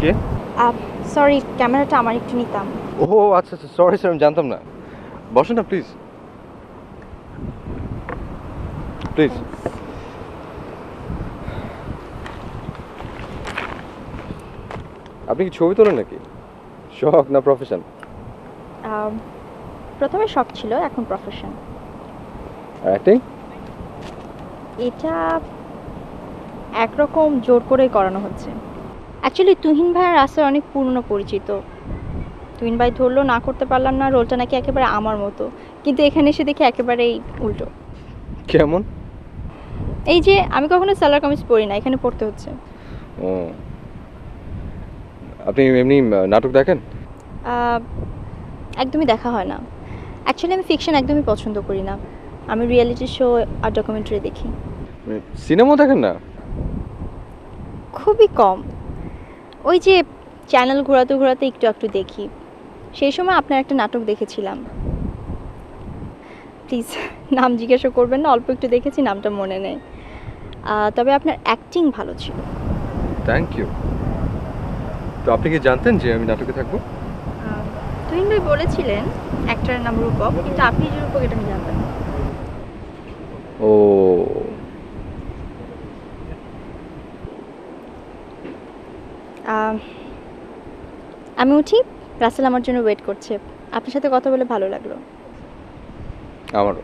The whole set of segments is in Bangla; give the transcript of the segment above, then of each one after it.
কে? সরি, ক্যামেরাটা আমার একটু নিতাম। ও আচ্ছা আচ্ছা, সরি স্যার, আমি জানতাম না। বসেন না প্লিজ, প্লিজ। আপনি কি ছবি তোলেন নাকি? শখ না প্রফেশন? প্রথমে শখ ছিল, এখন প্রফেশন। অ্যাক্টিং? এটা একরকম জোর করেই করানো হচ্ছে। অ্যাকচুয়ালি তুহিন ভাইয়ের রাস্তায় অনেক পুরনো পরিচিত। তুহিন ভাই ধরলো, না করতে পারলাম না, রোলটা নাকি একেবারে আমার মতো। কিন্তু এখানে এসে দেখি একেবারেই উল্টো। কেমন? এই যে আমি কখনো সালোয়ার কামিজ পরি না, এখানে পড়তে হচ্ছে। ও, আপনি এমনি নাটক দেখেন? আহ, একদমই দেখা হয় না। অ্যাকচুয়ালি আমি ফিকশন একদমই পছন্দ করি না। আমি রিয়েলিটি শো আর ডকুমেন্টারি দেখি। সিনেমাও দেখেন না? খুবই কম। ওই যে চ্যানেল ঘোরাতে ঘোরাতে একটু একটু দেখি। সেই সময় আপনার একটা নাটক দেখেছিলাম। প্লিজ নাম জিজ্ঞাসা করবেন না, অল্প একটু দেখেছি, নামটা মনে নেই। তবে আপনার অ্যাক্টিং ভালো ছিল। Thank you. তো আপনি কি জানতেন যে আমি নাটকে থাকবো? তুহিন ভাই বলেছিলেন অ্যাক্টরের নাম রূপক, কিন্তু আপনি যে রূপক এটা আমি জানতাম না। ও, আহ, আমি উঠি, রাসেল আমার জন্য ওয়েট করছে। আপনার সাথে কথা বলে ভালো লাগলো। আমারও।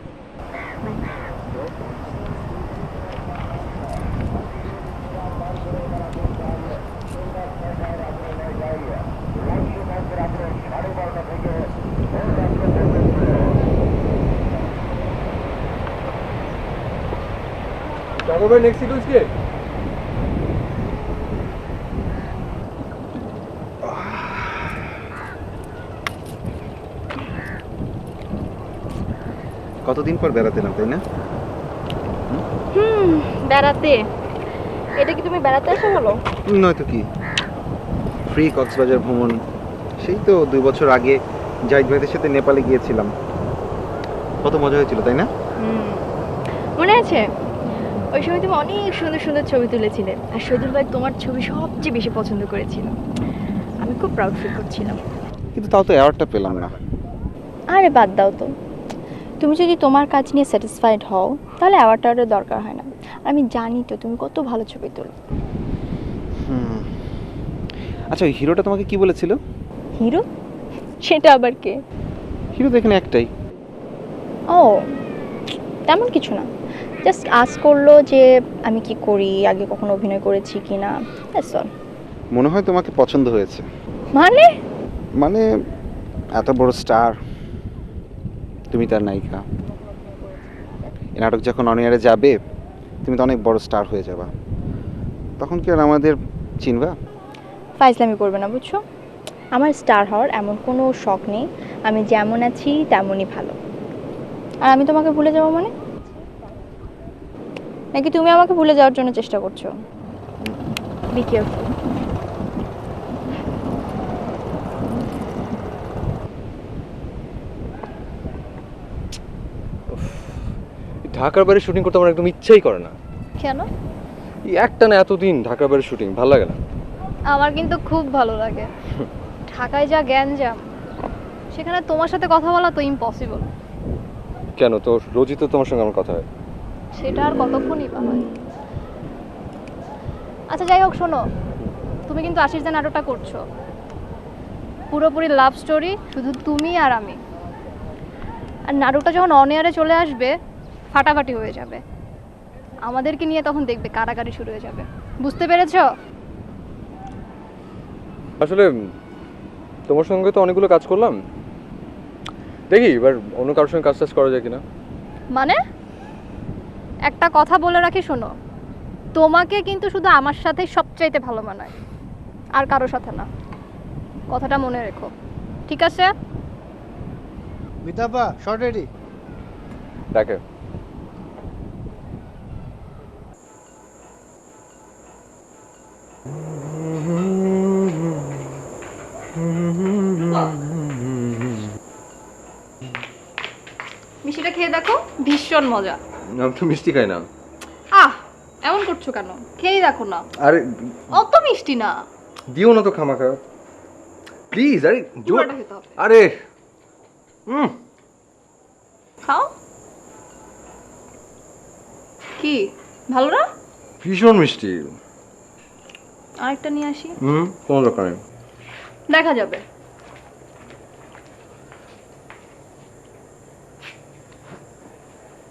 ভাই নেক্সট সিকুয়েন্স কে? কতদিন পর বেড়াতে এলাম, তাই না? বেড়াতে? এটা কি তুমি বেড়াতে আসা হলো? নয়তো কি, ফ্রি কক্সবাজার ভ্রমণ। সেই তো 2 বছর আগে জাহিদ ভাইদের সাথে নেপালে গিয়েছিলাম। কত মজা হয়েছিল, তাই না? মনে আছে ওই সময় তুমি অনেক সুন্দর সুন্দর ছবি তুলেছিলে, আর শহীদুল ভাই তোমার ছবি সবচেয়ে বেশি পছন্দ করেছিল। আমি খুব প্রাউড ফিল করছিলাম। কিন্তু তাও তো অ্যাওয়ার্ডটা পেলাম না। আরে বাদ দাও তো, তুমি যদি তোমার কাজ নিয়ে স্যাটিসফাইড হও তাহলে অ্যাওয়ার্ডটার দরকার হয় না। আর আমি জানি তো তুমি কত ভালো ছবি তোলো। আচ্ছা, ওই হিরোটা তোমাকে কি বলেছিল? হিরো? সেটা আবার কে? হিরো তো এখানে একটাই। ও, তেমন কিছু না, জাস্ট আস্ক করলো যে আমি কি করি, আগে কখনো অভিনয় করেছি কি না। That's all. মনে হয় তোমাকে পছন্দ হয়েছে। মানে? মানে এত বড় স্টার, তুমি তার নায়িকা। এই নাটক যখন অন এয়ারে যাবে, তুমি তো অনেক বড় স্টার হয়ে যাবা। তখন কি আর আমাদের চিনবা? ফাইজলামি করবে না, বুঝছো? আমার স্টার হওয়ার এমন কোনো শখ নেই। আমি যেমন আছি তেমনই ভালো। আর আমি তোমাকে ভুলে যাবো মানে? নাকি তুমি আমাকে ভুলে যাওয়ার জন্য চেষ্টা করছো? Be careful. ঢাকার বাইরে শুটিং করতে আমার একদম ইচ্ছাই করে না। কেন? এই একটা না এতদিন ঢাকার বাইরে শুটিং ভালো লাগে না। আমার কিন্তু খুব ভালো লাগে। ঢাকায় যা গ্যাঞ্জাম, সেখানে তোমার সাথে কথা বলা তো ইম্পসিবল। কেন, তো রোজই তো তোমার সঙ্গে আমার কথা হয়। সেটা আর কতক্ষণই বা হয়। আচ্ছা যাই হোক, শোনো, তুমি কিন্তু আশিস দা নাটকটা করছো, পুরোপুরি লাভ স্টোরি, শুধু তুমি আর আমি। আর নাটকটা যখন অন এয়ারে চলে আসবে, ফাটাফাটি হয়ে যাবে। আমাদেরকে নিয়ে তখন দেখবে কারাকারি শুরু হয়ে যাবে। বুঝতে পেরেছো? আসলে তোমার সঙ্গে তো অনেকগুলো কাজ করলাম, দেখি এবার অন্য কারোর সঙ্গে কাজ টাজ করা যায় কিনা। মানে একটা কথা বলে রাখি, শোনো, তোমাকে কিন্তু শুধু আমার সাথেই সবচাইতে ভালো মানায়, আর কারোর সাথে না। কথাটা মনে রেখো, ঠিক আছে? মিতাপা শর্ট রেডি। দেখে মিষ্টিটা খেয়ে দেখো, ভীষণ মজা। আমি তো মিষ্টি খাই না। আহ, এমন করছো কেন? খেয়ে দেখো না, আরে অত মিষ্টি না। দিও না তো খামাখা, প্লিজ। আরে জোর, পুরোটা খেতে হবে। আরে খাও। কি ভালো না? ভীষণ মিষ্টি। আরেকটা নিয়ে আসি। কোনো দরকার নেই। দেখা যাবে।